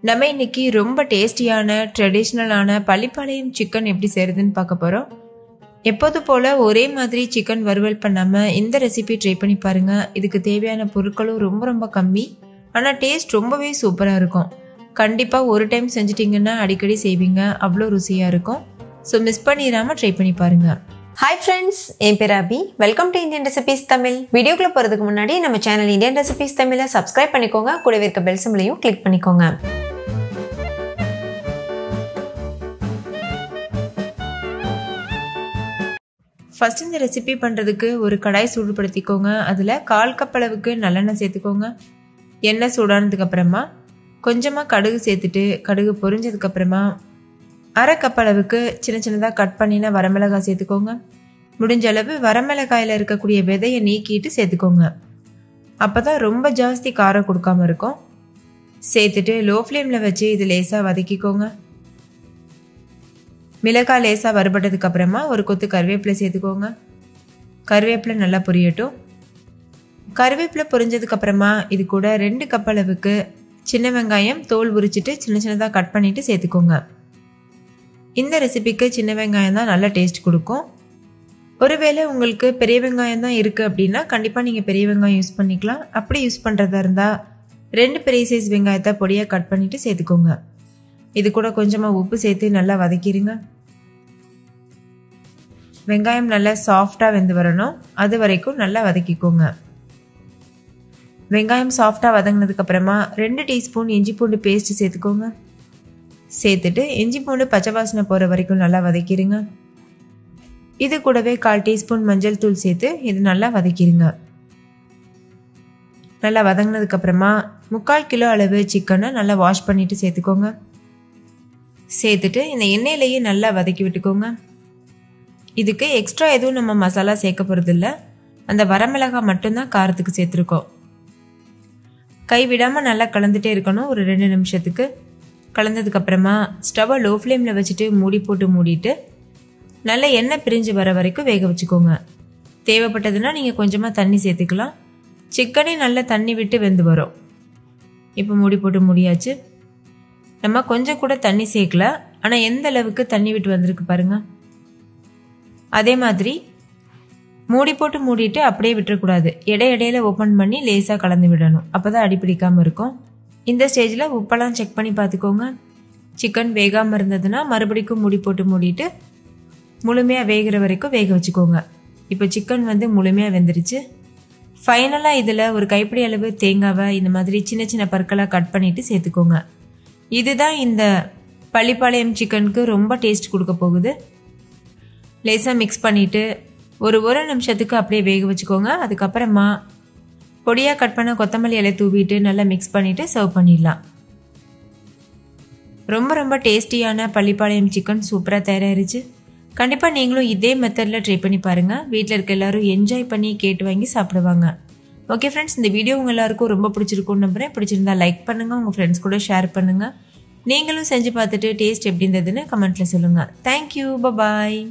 நம்ம இன்னைக்கு ரொம்ப டேஸ்டியான ட்ரெடிஷ்னலான பள்ளிப்பாளையம் சிக்கன் எப்படி செய்யறதுன்னு பார்க்க போறோம். எப்போது போல ஒரே மாதிரி சிக்கன் வறுவல் பண்ணாம இந்த ரெசிபி ட்ரை பண்ணி பாருங்க. இதுக்கு தேவையான பொருட்களும் ரொம்ப ரொம்ப கம்மி, ஆனா டேஸ்ட் ரொம்பவே சூப்பரா இருக்கும். கண்டிப்பா ஒரு டைம் செஞ்சிட்டீங்கன்னா அடிக்கடி செய்வீங்க, அவ்வளோ ருசியா இருக்கும். ஸோ மிஸ் பண்ணிடாம ட்ரை பண்ணி பாருங்க. ஹாய் ஃப்ரெண்ட்ஸ், என் பேர் Abhi. Welcome to Indian recipes Tamil. வீடியோக்குள்ள போகிறதுக்கு முன்னாடி நம்ம சேனல் இந்தியன் ரெசிபீஸ் தமிழை சப்ஸ்கிரைப் பண்ணிக்கோங்க, கூடவே இருக்க பெல் சிம்பலையும் கிளிக் பண்ணிக்கோங்க. ஃபர்ஸ்ட் இந்த ரெசிபி பண்ணுறதுக்கு ஒரு கடாய் சூடுபடுத்திக்கோங்க. அதில் 1/4 கப் அளவுக்கு நல்லெண்ணெய் சேர்த்துக்கோங்க. எண்ணெய் சூடானதுக்கு அப்புறமா கொஞ்சமாக கடுகு சேர்த்துட்டு, கடுகு பொரிஞ்சதுக்கப்புறமா 1/2 கப் அளவுக்கு சின்ன சின்னதாக கட் பண்ணின வரமிளகாய் சேர்த்துக்கோங்க. முடிஞ்ச அளவு வரமிளகாயில் இருக்கக்கூடிய விதையை நீக்கிட்டு சேர்த்துக்கோங்க. அப்போ தான் ரொம்ப ஜாஸ்தி காரம் கொடுக்காம இருக்கும். சேர்த்துட்டு லோ ஃப்ளேமில் வச்சு இது லேசாக வதக்கிக்கோங்க. மிளகாய் லேசாக வறுபட்டதுக்கு அப்புறமா ஒரு கொத்து கருவேப்பிலை சேர்த்துக்கோங்க. கருவேப்பிலை நல்லா பொரியட்டும். கருவேப்பிலை பொரிஞ்சதுக்கு அப்புறமா இது கூட 2 கப் அளவுக்கு சின்ன வெங்காயம் தோல் உரிச்சிட்டு சின்ன சின்னதாக கட் பண்ணிட்டு சேர்த்துக்கோங்க. இந்த ரெசிபிக்கு சின்ன வெங்காயம் தான் நல்ல டேஸ்ட் கொடுக்கும். ஒருவேளை உங்களுக்கு பெரிய வெங்காயம் தான் இருக்குது அப்படின்னா கண்டிப்பாக நீங்கள் பெரிய வெங்காயம் யூஸ் பண்ணிக்கலாம். அப்படி யூஸ் பண்ணுறதா இருந்தால் 2 பெரிய சைஸ் வெங்காயத்தை பொடியாக கட் பண்ணிட்டு சேர்த்துக்கோங்க. இது கூட கொஞ்சமாக உப்பு சேர்த்து நல்லா வதக்கிடுங்க. வெங்காயம் நல்லா சாஃப்டாக வெந்து வரணும், அது வரைக்கும் நல்லா வதக்கிக்கோங்க. வெங்காயம் சாஃப்டாக வதங்கினதுக்கு அப்புறமா 2 டீஸ்பூன் இஞ்சி பூண்டு பேஸ்ட் சேர்த்துக்கோங்க. சேர்த்துட்டு இஞ்சி பூண்டு பச்சை வாசனை போகிற வரைக்கும் நல்லா வதக்கிடுங்க. இது கூடவே 1/4 டீஸ்பூன் மஞ்சள் தூள் சேர்த்து இது நல்லா வதக்கிடுங்க. நல்லா வதங்கினதுக்கு அப்புறமா 3/4 கிலோ அளவு சிக்கனை நல்லா வாஷ் பண்ணிட்டு சேர்த்துக்கோங்க. சேர்த்துட்டு இந்த எண்ணெயிலேயே நல்லா வதக்கி விட்டுக்கோங்க. இதுக்கு எக்ஸ்ட்ரா எதுவும் நம்ம மசாலா சேர்க்க போகிறது இல்லை, அந்த வரமிளகாய் மட்டும்தான் காரத்துக்கு சேர்த்துருக்கோம். கைவிடாமல் நல்லா கலந்துட்டே இருக்கணும் ஒரு 2 நிமிஷத்துக்கு. கலந்ததுக்கப்புறமா ஸ்டவ்வை லோ ஃப்ளேமில் வச்சுட்டு மூடி போட்டு மூடிட்டு நல்லா எண்ணெய் பிரிஞ்சு வர வரைக்கும் வேக வச்சுக்கோங்க. தேவைப்பட்டதுன்னா நீங்கள் கொஞ்சமாக தண்ணி சேர்த்துக்கலாம். சிக்கனே நல்லா தண்ணி விட்டு வெந்து வரும். இப்போ மூடி போட்டு மூடியாச்சு. நம்ம கொஞ்சம் கூட தண்ணி சேர்க்கல, ஆனால் எந்த அளவுக்கு தண்ணி விட்டு வந்திருக்கு பாருங்க. அதே மாதிரி மூடி போட்டு மூடிட்டு அப்படியே விட்டுறக்கூடாது, இடையிடையில ஓப்பன் பண்ணி லேசாக கலந்து விடணும். அப்போ தான் அடிப்பிடிக்காமல் இருக்கும். இந்த ஸ்டேஜில் உப்பெல்லாம் செக் பண்ணி பார்த்துக்கோங்க. சிக்கன் வேகாமல் இருந்ததுன்னா மறுபடிக்கும் மூடி போட்டு மூடிட்டு முழுமையாக வேகிற வரைக்கும் வேக வச்சுக்கோங்க. இப்போ சிக்கன் முழுமையாக வெந்துருச்சு. ஃபைனலாக இதில் ஒரு கைப்பிடி அளவு தேங்காவை இந்த மாதிரி சின்ன சின்ன பற்களாக கட் பண்ணிவிட்டு சேர்த்துக்கோங்க. இதுதான் இந்த பள்ளிப்பாளையம் சிக்கனுக்கு ரொம்ப டேஸ்ட் கொடுக்க போகுது. லேசாக மிக்ஸ் பண்ணிவிட்டு ஒரு நிமிஷத்துக்கு அப்படியே வேக வச்சுக்கோங்க. அதுக்கப்புறமா பொடியாக கட் பண்ண கொத்தமல்லி இலை தூவிட்டு நல்லா மிக்ஸ் பண்ணிவிட்டு சர்வ் பண்ணிடலாம். ரொம்ப ரொம்ப டேஸ்டியான பள்ளிப்பாளையம் சிக்கன் சூப்பராக தயாராகிருச்சு. கண்டிப்பாக நீங்களும் இதே மெத்தடில் ட்ரை பண்ணி பாருங்கள். வீட்டில் இருக்க எல்லோரும் என்ஜாய் பண்ணி கேட்டு வாங்கி சாப்பிடுவாங்க. ஓகே ஃப்ரெண்ட்ஸ், இந்த வீடியோ உங்கள் எல்லாருக்கும் ரொம்ப பிடிச்சிருக்கும்னு நம்புறேன். பிடிச்சிருந்தா லைக் பண்ணுங்கள், உங்கள் ஃப்ரெண்ட்ஸ் கூட ஷேர் பண்ணுங்கள். நீங்களும் செஞ்சு பார்த்துட்டு டேஸ்ட் எப்படி இருந்ததுன்னு கமெண்ட்டில் சொல்லுங்கள். தேங்க்யூ, பாய்.